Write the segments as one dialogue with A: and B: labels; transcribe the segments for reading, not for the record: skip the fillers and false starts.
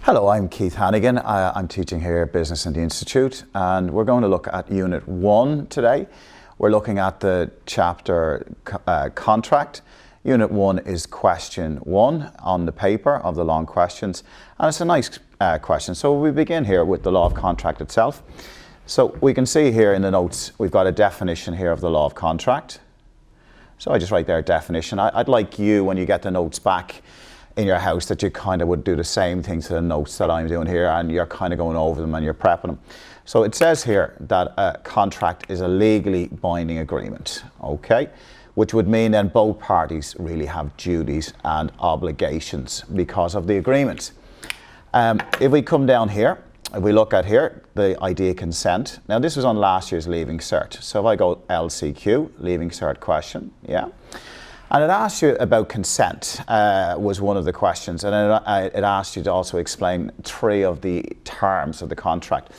A: Hello, I'm Keith Hannigan. I'm teaching here at Business in the Institute, and we're going to look at Unit 1 today. We're looking at the chapter Contract. Unit 1 is question 1 on the paper of the long questions, and it's a nice question. So we begin here with the law of contract itself. So we can see here in the notes, we've got a definition here of the law of contract. So I just write there definition. I'd like you, when you get the notes back in your house, that you kind of would do the same thing to the notes that I'm doing here, and you're kind of going over them and you're prepping them. So it says here that a contract is a legally binding agreement, okay? Which would mean then both parties really have duties and obligations because of the agreement. If we come down here, if we look at here, the idea consent. Now this was on last year's Leaving Cert. So if I go LCQ, Leaving Cert question, yeah. And it asked you about consent, was one of the questions, and it asked you to also explain 3 of the terms of the contract.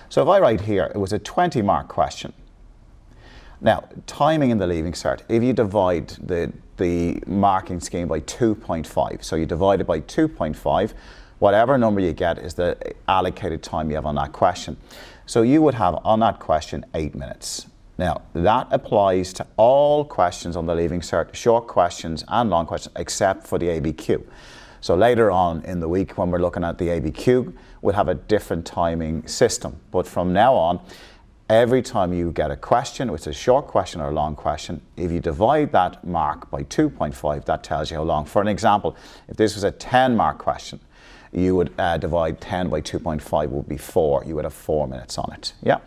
A: So if I write here, it was a 20-mark question. Now, timing in the Leaving Cert, if you divide the marking scheme by 2.5, so you divide it by 2.5, whatever number you get is the allocated time you have on that question. So you would have on that question 8 minutes. Now, that applies to all questions on the Leaving Cert, short questions and long questions, except for the ABQ. So later on in the week, when we're looking at the ABQ, we'll have a different timing system. But from now on, every time you get a question, which is a short question or a long question, if you divide that mark by 2.5, that tells you how long. For an example, if this was a 10-mark question, you would divide 10 by 2.5 would be 4. You would have 4 minutes on it. Yeah.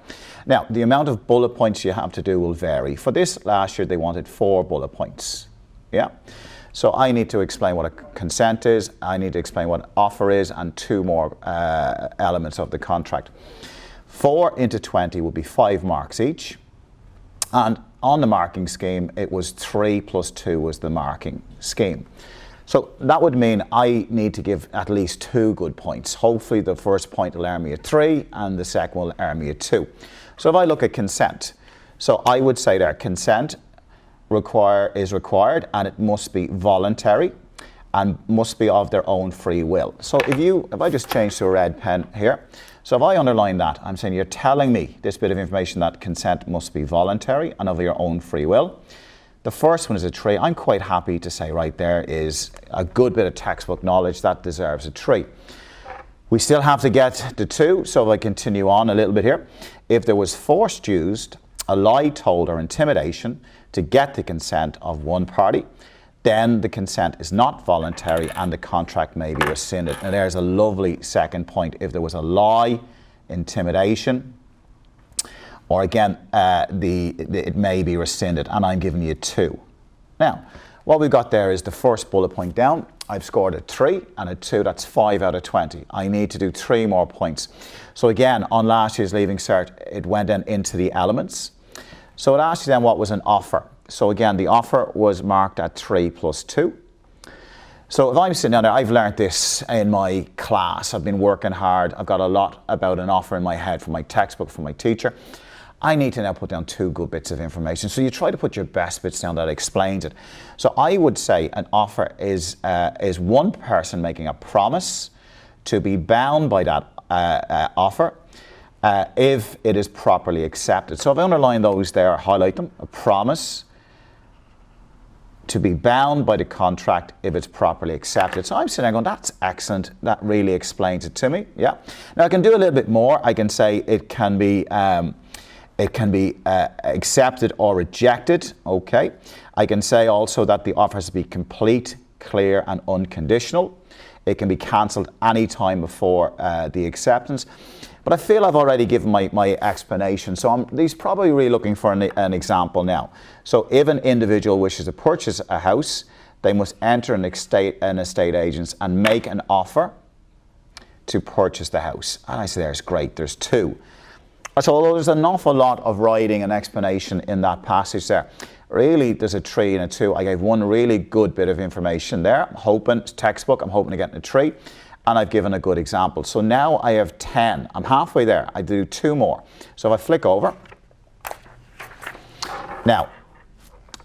A: Now, the amount of bullet points you have to do will vary. For this last year, they wanted 4 bullet points. Yeah. So I need to explain what a consent is. I need to explain what an offer is, and 2 more elements of the contract. 4 into 20 would be 5 marks each. And on the marking scheme, it was 3 plus 2 was the marking scheme. So that would mean I need to give at least 2 good points. Hopefully the first point will earn me a 3 and the second will earn me a 2. So if I look at consent, so I would say there consent is required, and it must be voluntary and must be of their own free will. So if I just change to a red pen here, so if I underline that, I'm saying you're telling me this bit of information that consent must be voluntary and of your own free will. The first one is a 3. I'm quite happy to say right there is a good bit of textbook knowledge that deserves a 3. We still have to get the 2, so if I continue on a little bit here. If there was force used, a lie told or intimidation to get the consent of one party, then the consent is not voluntary and the contract may be rescinded. Now there's a lovely second point. If there was a lie, intimidation, or again, it may be rescinded, and I'm giving you 2. Now, what we've got there is the first bullet point down. I've scored a 3 and a 2, that's 5 out of 20. I need to do 3 more points. So again, on last year's Leaving Cert, it went then into the elements. So it asked you then what was an offer. So again, the offer was marked at 3 plus 2. So if I'm sitting down there, I've learned this in my class. I've been working hard. I've got a lot about an offer in my head from my textbook, from my teacher. I need to now put down 2 good bits of information. So you try to put your best bits down that explains it. So I would say an offer is one person making a promise to be bound by that offer if it is properly accepted. So if I underline those there, highlight them, a promise to be bound by the contract if it's properly accepted. So I'm sitting there going, that's excellent. That really explains it to me. Yeah. Now I can do a little bit more. I can say it can be accepted or rejected, okay? I can say also that the offer has to be complete, clear and unconditional. It can be cancelled any time before the acceptance. But I feel I've already given my explanation, so he's probably really looking for an example now. So if an individual wishes to purchase a house, they must enter an estate agents and make an offer to purchase the house. And I say there's great, there's 2. So although there's an awful lot of writing and explanation in that passage there, really there's a 3 and a 2. I gave 1 really good bit of information there. I'm hoping, textbook, I'm hoping to get a 3. And I've given a good example. So now I have 10. I'm halfway there. I do 2 more. So if I flick over. Now,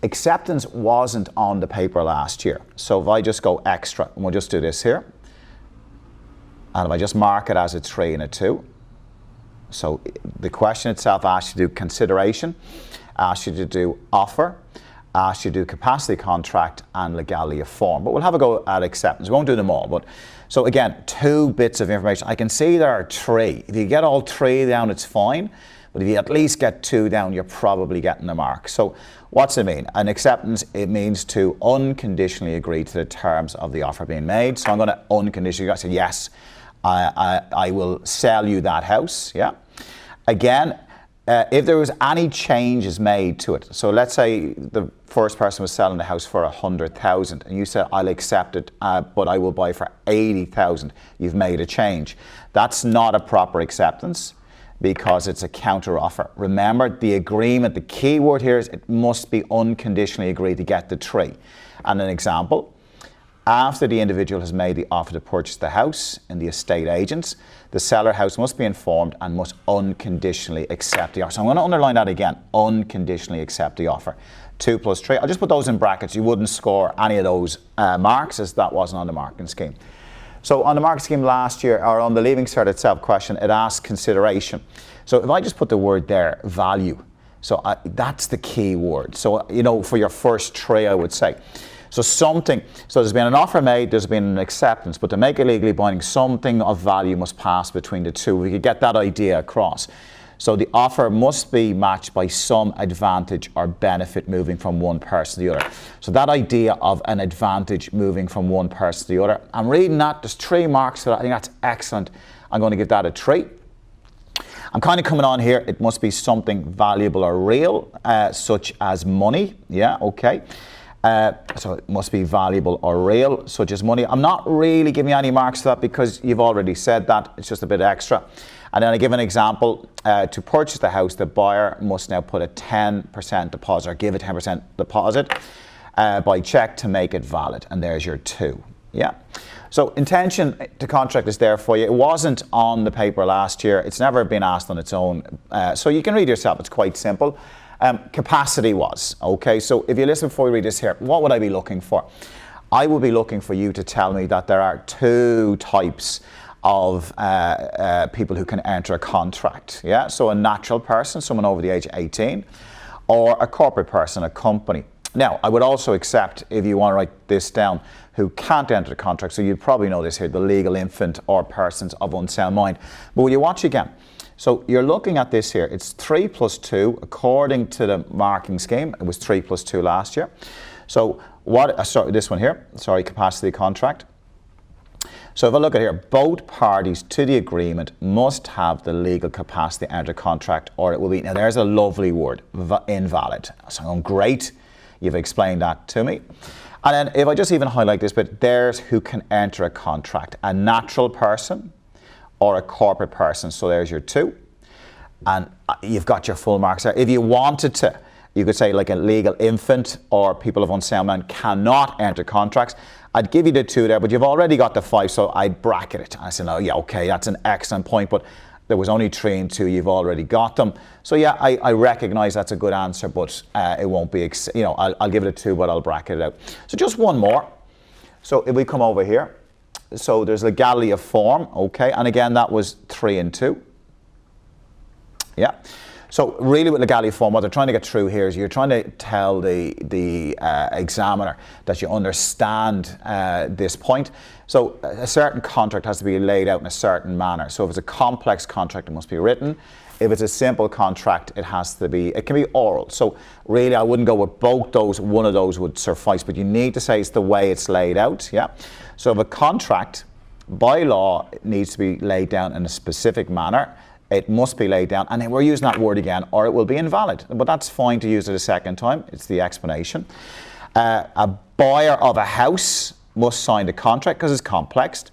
A: acceptance wasn't on the paper last year. So if I just go extra, and we'll just do this here. And if I just mark it as a 3 and a 2, so the question itself asks you to do consideration, asks you to do offer, asks you to do capacity contract and legality of form. But we'll have a go at acceptance. We won't do them all. But so again, 2 bits of information. I can see there are 3. If you get all 3 down, it's fine. But if you at least get 2 down, you're probably getting the mark. So what's it mean? An acceptance, it means to unconditionally agree to the terms of the offer being made. So I'm going to unconditionally say, yes, I will sell you that house. Yeah. Again, if there was any changes made to it, so let's say the first person was selling the house for 100,000 and you said, I'll accept it, but I will buy for 80,000. You've made a change. That's not a proper acceptance because it's a counter offer. Remember, the agreement, the key word here is it must be unconditionally agreed to get the 3. And an example, after the individual has made the offer to purchase the house in the estate agents, the seller house must be informed and must unconditionally accept the offer. So I'm going to underline that again, unconditionally accept the offer. 2 plus 3, I'll just put those in brackets. You wouldn't score any of those marks as that wasn't on the marking scheme. So on the marking scheme last year, or on the Leaving Cert itself question, it asked consideration. So if I just put the word there, value, so that's the key word. So, you know, for your first 3, I would say. So there's been an offer made, there's been an acceptance, but to make it legally binding, something of value must pass between the 2. We could get that idea across. So the offer must be matched by some advantage or benefit moving from one person to the other. So that idea of an advantage moving from one person to the other, I'm reading that, there's 3 marks for that, I think that's excellent. I'm going to give that a 3. I'm kind of coming on here, it must be something valuable or real, such as money, yeah, okay. So it must be valuable or real, such as money. I'm not really giving you any marks for that because you've already said that. It's just a bit extra. And then I give an example. To purchase the house, the buyer must now put a 10% deposit or give a 10% deposit by cheque to make it valid. And there's your 2. Yeah. So intention to contract is there for you. It wasn't on the paper last year. It's never been asked on its own. So you can read yourself. It's quite simple. Capacity was, okay, so if you listen before we read this here, what would I be looking for? I would be looking for you to tell me that there are 2 types of people who can enter a contract, yeah? So a natural person, someone over the age of 18, or a corporate person, a company. Now, I would also accept, if you want to write this down, who can't enter the contract, so you probably know this here, the legal infant or persons of unsound mind. But will you watch again? So you're looking at this here, it's 3 plus 2, according to the marking scheme, it was 3 plus 2 last year. So this one here, capacity contract. So if I look at here, both parties to the agreement must have the legal capacity to enter contract or it will be, now there's a lovely word, invalid. So I'm great, you've explained that to me. And then if I just even highlight this bit, there's who can enter a contract, a natural person, or a corporate person, so there's your 2. And you've got your full marks there. If you wanted to, you could say like a legal infant or people of unsound mind cannot enter contracts. I'd give you the 2 there, but you've already got the 5, so I'd bracket it. I said, oh yeah, okay, that's an excellent point, but there was only 3 and 2, you've already got them. So yeah, I recognise that's a good answer, but it won't be, you know, I'll give it a 2, but I'll bracket it out. So just one more. So if we come over here, so there's legality of form, okay, and again that was 3 and 2. Yeah. So really with legality of form, what they're trying to get through here is you're trying to tell the examiner that you understand this point. So a certain contract has to be laid out in a certain manner. So if it's a complex contract, it must be written. If it's a simple contract, it can be oral. So really I wouldn't go with both those, one of those would suffice, but you need to say it's the way it's laid out, yeah? So if a contract, by law, it needs to be laid down in a specific manner, it must be laid down, and then we're using that word again, or it will be invalid. But that's fine to use it a second time, it's the explanation. A buyer of a house must sign the contract, because it's complex,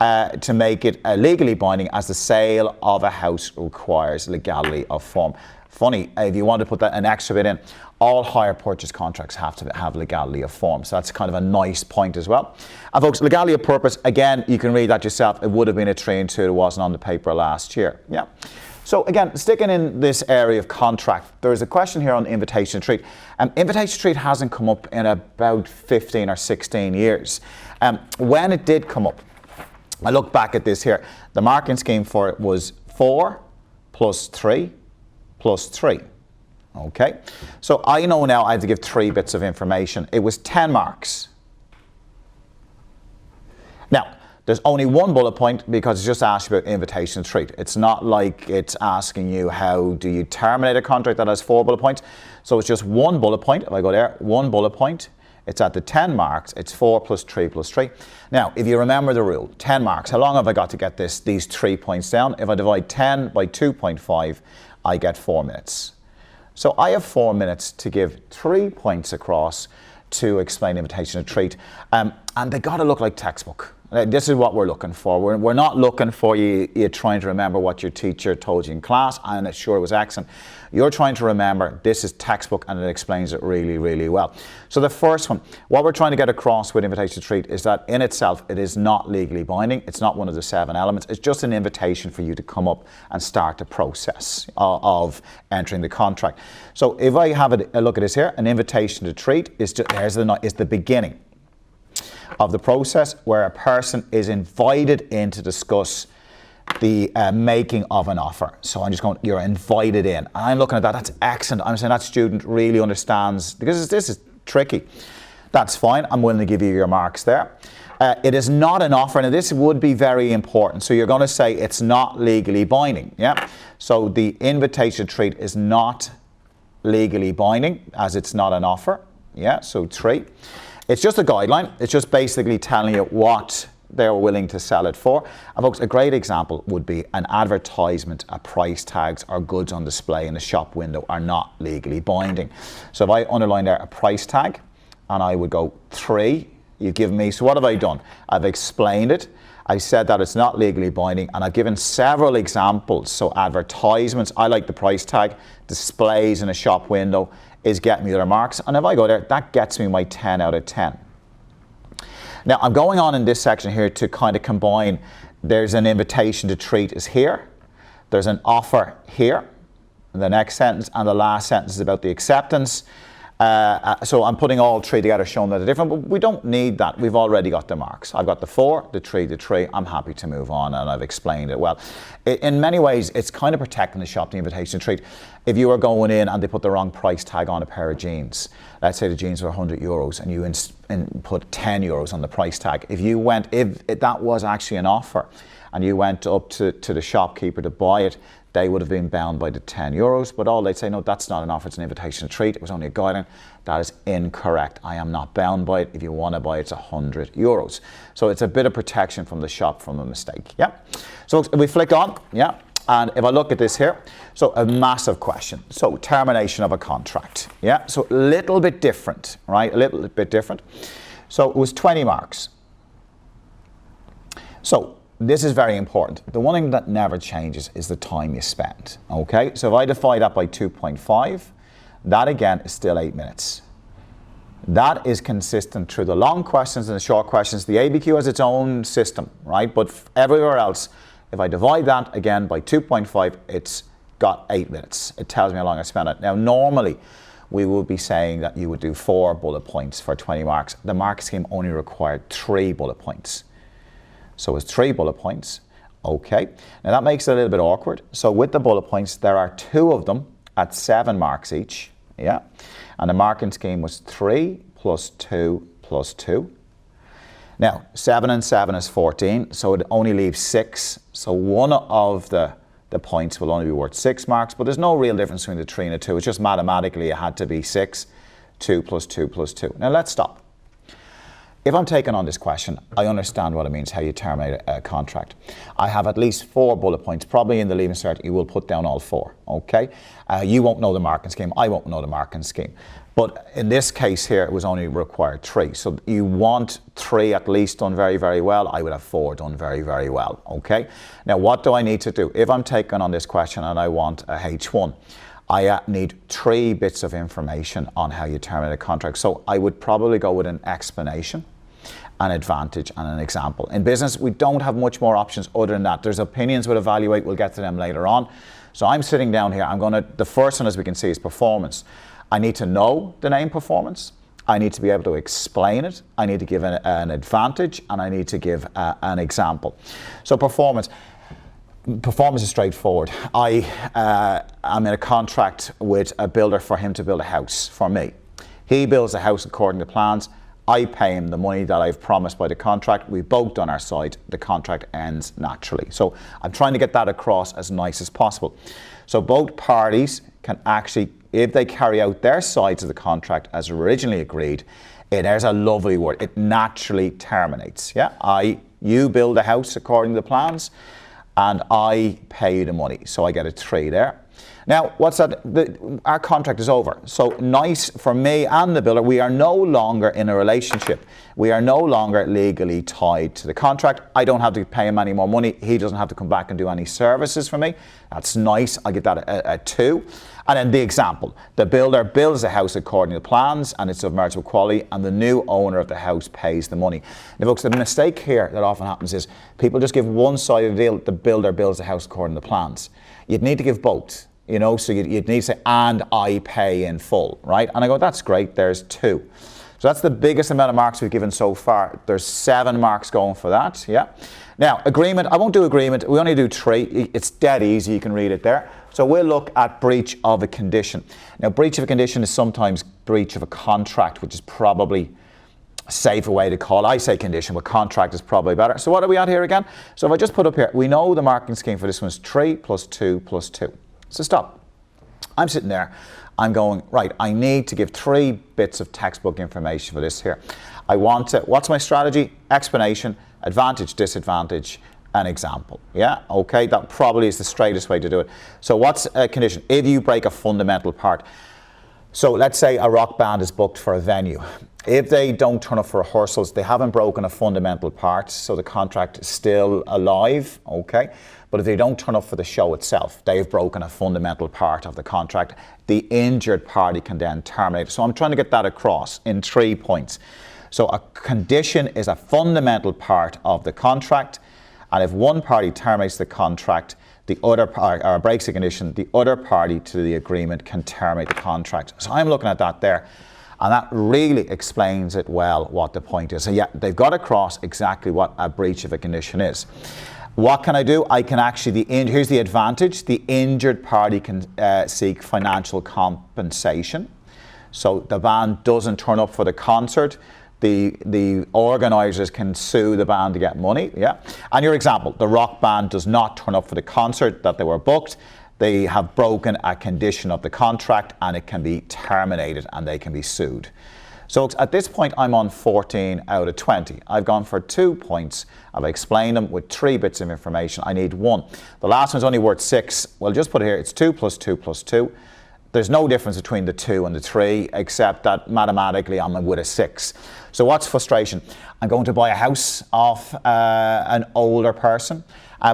A: to make it legally binding as the sale of a house requires legality of form. Funny, if you want to put that an extra bit in, all hire purchase contracts have to have legality of form. So that's kind of a nice point as well. And folks, legality of purpose, again, you can read that yourself. It would have been a 3 and 2, it wasn't on the paper last year. Yeah. So again, sticking in this area of contract, there's a question here on invitation to treat. Invitation to treat hasn't come up in about 15 or 16 years. When it did come up, I look back at this here. The marking scheme for it was 4 plus 3 plus 3. Okay, so I know now I have to give 3 bits of information. It was 10 marks. Now, there's only one bullet point because it's just asked about invitation to treat. It's not like it's asking you how do you terminate a contract that has 4 bullet points. So it's just one bullet point. If I go there, one bullet point. It's at the 10 marks. It's 4 plus 3 plus 3. Now, if you remember the rule, 10 marks, how long have I got to get these 3 points down? If I divide 10 by 2.5, I get 4 minutes. So I have 4 minutes to give 3 points across to explain invitation to treat. And they got to look like textbook. This is what we're looking for. We're not looking for you trying to remember what your teacher told you in class, and it sure was excellent. You're trying to remember this is textbook and it explains it really, really well. So the first one, what we're trying to get across with invitation to treat is that in itself, it is not legally binding. It's not one of the 7 elements. It's just an invitation for you to come up and start the process of entering the contract. So if I have a look at this here, an invitation to treat is the beginning of the process where a person is invited in to discuss the making of an offer. So I'm just going, you're invited in. I'm looking at that, that's excellent. I'm saying that student really understands, because this is tricky. That's fine, I'm willing to give you your marks there. It is not an offer, and this would be very important. So you're going to say it's not legally binding, yeah? So the invitation to treat is not legally binding as it's not an offer, yeah? So 3. It's just a guideline. It's just basically telling you what they're willing to sell it for. And folks, a great example would be an advertisement, a price tags or goods on display in a shop window are not legally binding. So if I underline there a price tag and I would go 3, you've given me, so what have I done? I've explained it. I said that it's not legally binding, and I've given several examples. So advertisements, I like the price tag, displays in a shop window is getting me their marks. And if I go there, that gets me my 10 out of 10. Now, I'm going on in this section here to kind of combine. There's an invitation to treat is here. There's an offer here. The next sentence and the last sentence is about the acceptance. So I'm putting all 3 together, showing that they're different, but we don't need that. We've already got the marks. I've got the 4, the 3, the 3. I'm happy to move on, and I've explained it well. In many ways, it's kind of protecting the shop, the invitation to treat. If you were going in and they put the wrong price tag on a pair of jeans, let's say the jeans were €100 and you put €10 on the price tag. If that was actually an offer and you went up to the shopkeeper to buy it, they would have been bound by the €10, but all they'd say, no, that's not an offer, it's an invitation to treat, it was only a guideline. That is incorrect. I am not bound by it. If you want to buy it, it's €100. So it's a bit of protection from the shop from a mistake, yeah? So if we flick on, yeah, and if I look at this here, so a massive question. So termination of a contract, yeah? So a little bit different, right? A little bit different. So it was 20 marks. So this is very important. The one thing that never changes is the time you spend, okay? So if I divide that by 2.5, that again is still 8 minutes. That is consistent through the long questions and the short questions. The ABQ has its own system, right? But everywhere else, if I divide that again by 2.5, it's got 8 minutes. It tells me how long I spent it. Now, normally, we would be saying that you would do 4 bullet points for 20 marks. The mark scheme only required 3 bullet points. So it's 3 bullet points, okay. Now that makes it a little bit awkward. So with the bullet points, there are 2 of them at 7 marks each, yeah. And the marking scheme was 3 plus 2 plus 2. Now, 7 and 7 is 14, so it only leaves 6. So one of the points will only be worth 6 marks, but there's no real difference between the 3 and the 2. It's just mathematically it had to be 6, 2 plus 2 plus 2. Now let's stop. If I'm taking on this question, I understand what it means, how you terminate a contract. I have at least 4 bullet points. Probably in the leaving cert, you will put down all 4, okay? You won't know the marking scheme. I won't know the marking scheme. But in this case here, it was only required 3. So you want 3 at least done very, very well. I would have 4 done very, very well, okay? Now, what do I need to do? If I'm taking on this question and I want a H1, I need 3 bits of information on how you terminate a contract. So I would probably go with an explanation, an advantage, and an example. In business, we don't have much more options other than that. There's opinions we'll evaluate, we'll get to them later on. So I'm sitting down here, the first one, as we can see, is performance. I need to know the name performance. I need to be able to explain it, I need to give an advantage, and I need to give an example. So performance is straightforward. I'm in a contract with a builder for him to build a house for me. He builds the house according to plans. I pay him the money that I've promised by the contract. We've both done our side. The contract ends naturally. So I'm trying to get that across as nice as possible. So both parties can actually, if they carry out their sides of the contract as originally agreed, there's a lovely word, it naturally terminates. Yeah, you build a house according to the plans, and I pay you the money. So I get a 3 there. Now, what's that? Our contract is over. So nice for me and the builder, we are no longer in a relationship. We are no longer legally tied to the contract. I don't have to pay him any more money. He doesn't have to come back and do any services for me. That's nice. I get that a 2. And then the example. The builder builds the house according to plans and it's of meritable quality, and the new owner of the house pays the money. Now, folks, the mistake here that often happens is people just give one side of the deal. The builder builds the house according to plans. You'd need to give both. You know, so you'd need to say, and I pay in full, right? And I go, that's great, there's 2. So that's the biggest amount of marks we've given so far. There's 7 marks going for that, yeah? Now, agreement, I won't do agreement, we only do 3. It's dead easy, you can read it there. So we'll look at breach of a condition. Now, breach of a condition is sometimes breach of a contract, which is probably a safer way to call it. I say condition, but contract is probably better. So what are we at here again? So if I just put up here, we know the marking scheme for this one is 3 plus 2 plus 2. So stop. I'm sitting there, I'm going, right, I need to give 3 bits of textbook information for this here. I want to, what's my strategy? Explanation, advantage, disadvantage, an example. Yeah, okay, that probably is the straightest way to do it. So what's a condition? If you break a fundamental part. So let's say a rock band is booked for a venue. If they don't turn up for rehearsals, they haven't broken a fundamental part, so the contract is still alive, okay? But if they don't turn up for the show itself, they've broken a fundamental part of the contract. The injured party can then terminate. So I'm trying to get that across in 3 points. So a condition is a fundamental part of the contract, and if one party terminates the contract, the other party, or breaks a condition, the other party to the agreement can terminate the contract. So I'm looking at that there, and that really explains it well what the point is. So yeah, they've got across exactly what a breach of a condition is. What can I do? I can actually, here's the advantage, the injured party can seek financial compensation. So the band doesn't turn up for the concert, the organisers can sue the band to get money, yeah. And your example, the rock band does not turn up for the concert that they were booked. They have broken a condition of the contract and it can be terminated and they can be sued. So at this point, I'm on 14 out of 20. I've gone for 2 points. I've explained them with 3 bits of information. I need 1. The last one's only worth 6. Well, just put it here. It's 2 plus 2 plus 2. There's no difference between the 2 and the 3, except that mathematically I'm with a 6. So what's frustration? I'm going to buy a house off an older person.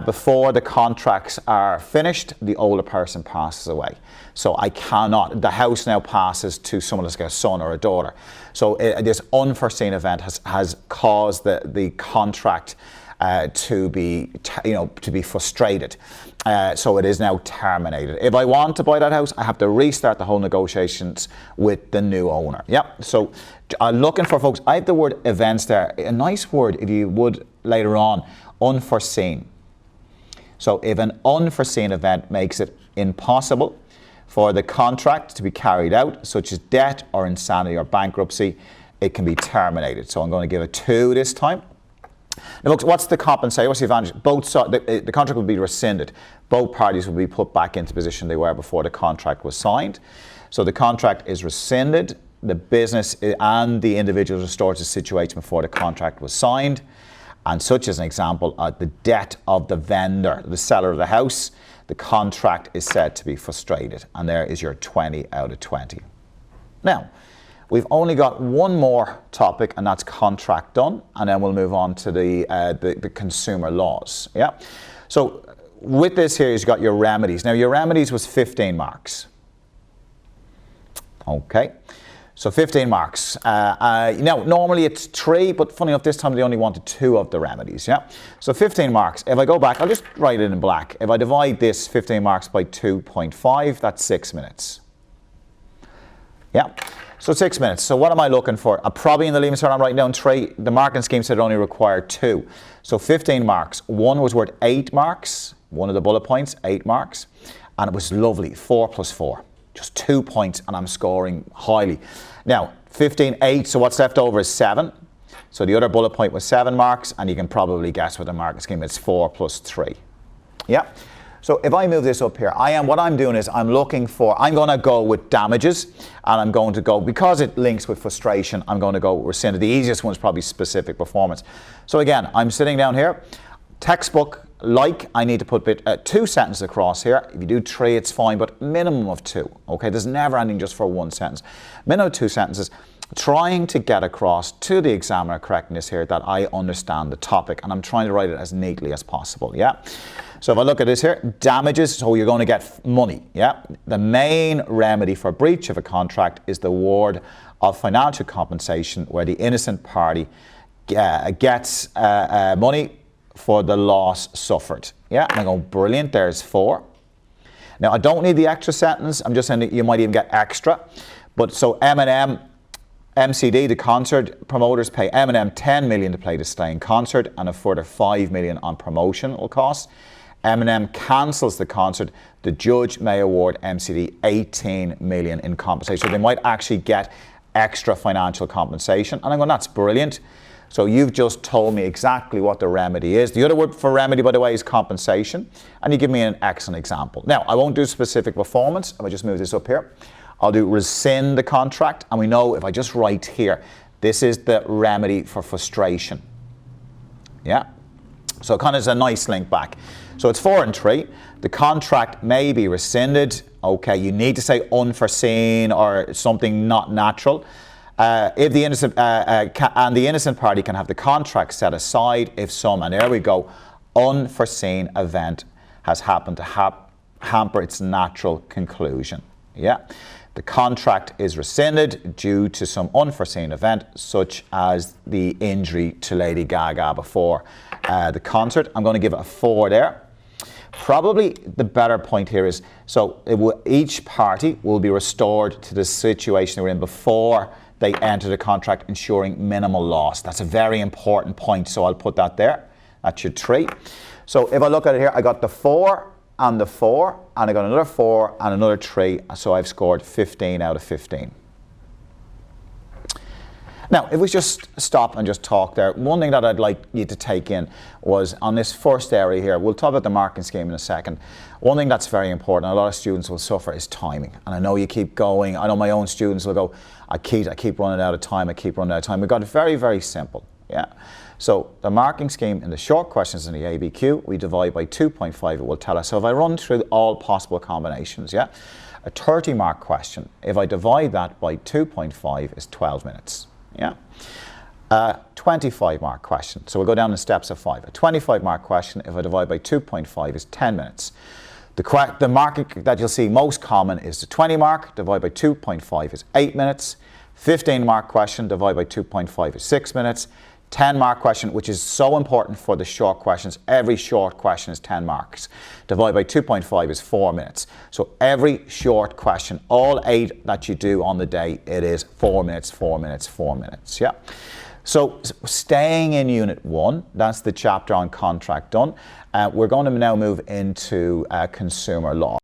A: Before the contracts are finished, the older person passes away. So I cannot, the house now passes to someone like a son or a daughter. So this unforeseen event has caused the contract to be frustrated. So it is now terminated. If I want to buy that house, I have to restart the whole negotiations with the new owner. Yep. So looking for folks, I have the word events there. A nice word, if you would later on, unforeseen. So if an unforeseen event makes it impossible for the contract to be carried out, such as debt or insanity or bankruptcy, it can be terminated. So I'm going to give a 2 this time. Now, look, what's the compensation? What's the advantage? Both the contract will be rescinded. Both parties will be put back into the position they were before the contract was signed. So the contract is rescinded. The business and the individual restored to the situation before the contract was signed. And such as an example, the debt of the vendor, the seller of the house, the contract is said to be frustrated. And there is your 20 out of 20. Now, we've only got one more topic, and that's contract done, and then we'll move on to the consumer laws. Yeah. So with this here, you've got your remedies. Now, your remedies was 15 marks. Okay. So 15 marks. Now, normally it's 3, but funny enough, this time they only wanted 2 of the remedies. Yeah. So 15 marks. If I go back, I'll just write it in black. If I divide this 15 marks by 2.5, that's 6 minutes. Yeah. So 6 minutes. So what am I looking for? I'm probably in the Leaving Cert, I'm writing down 3. The marking scheme said it only required 2. So 15 marks. One was worth 8 marks. One of the bullet points, 8 marks. And it was lovely, 4 plus 4. Just 2 points and I'm scoring highly. Now, 15, 8, so what's left over is 7. So the other bullet point was 7 marks, and you can probably guess what the marking scheme is, 4 plus 3. Yeah. So if I move this up here, what I'm doing is I'm going to go with damages, and I'm going to go, because it links with frustration, I'm going to go with rescinded. The easiest one is probably specific performance. So again, I'm sitting down here, textbook, I need to put 2 sentences across here. If you do 3, it's fine, but minimum of 2. Okay, there's never anything just for 1 sentence. Minimum of 2 sentences, trying to get across to the examiner correctness here that I understand the topic, and I'm trying to write it as neatly as possible. Yeah. So if I look at this here, damages, so you're going to get money. Yeah. The main remedy for breach of a contract is the award of financial compensation, where the innocent party gets money for the loss suffered. Yeah, and I go, brilliant, there's 4. Now, I don't need the extra sentence. I'm just saying that you might even get extra. But so M&M, MCD, the concert promoters, pay M&M 10 million to play the stay in concert, and a further 5 million on promotional costs. M&M cancels the concert. The judge may award MCD 18 million in compensation. So they might actually get extra financial compensation. And I'm going, that's brilliant. So you've just told me exactly what the remedy is. The other word for remedy, by the way, is compensation. And you give me an excellent example. Now, I won't do specific performance. If I just move this up here, I'll do rescind the contract. And we know if I just write here, this is the remedy for frustration. Yeah. So it kind of is a nice link back. So it's 4 and 3. The contract may be rescinded. Okay, you need to say unforeseen or something not natural. If the innocent and the innocent party can have the contract set aside if some, and there we go, unforeseen event has happened to hamper its natural conclusion. Yeah, the contract is rescinded due to some unforeseen event, such as the injury to Lady Gaga before the concert. I'm going to give it a 4 there. Probably the better point here is, so each party will be restored to the situation they were in before they enter the contract, ensuring minimal loss. That's a very important point, so I'll put that there. That's your 3. So if I look at it here, I got the 4 and the 4, and I got another 4 and another 3, so I've scored 15 out of 15. Now, if we just stop and just talk there, one thing that I'd like you to take in was on this first area here, we'll talk about the marking scheme in a second. One thing that's very important, a lot of students will suffer, is timing. And I know you keep going. I know my own students will go, I keep running out of time, We've got it very, very simple. Yeah. So the marking scheme in the short questions in the ABQ, we divide by 2.5, it will tell us. So if I run through all possible combinations, yeah, a 30-mark question, if I divide that by 2.5 is 12 minutes. Yeah. 25-mark question. So we'll go down in steps of 5. A 25-mark question, if I divide by 2.5, is 10 minutes. The mark that you'll see most common is the 20-mark, divide by 2.5 is 8 minutes. 15-mark question, divide by 2.5 is 6 minutes. 10-mark question, which is so important for the short questions. Every short question is 10 marks. Divide by 2.5 is 4 minutes. So every short question, all 8 that you do on the day, it is 4 minutes, 4 minutes, 4 minutes. Yeah. So staying in Unit 1, that's the chapter on contract done. We're going to now move into consumer law.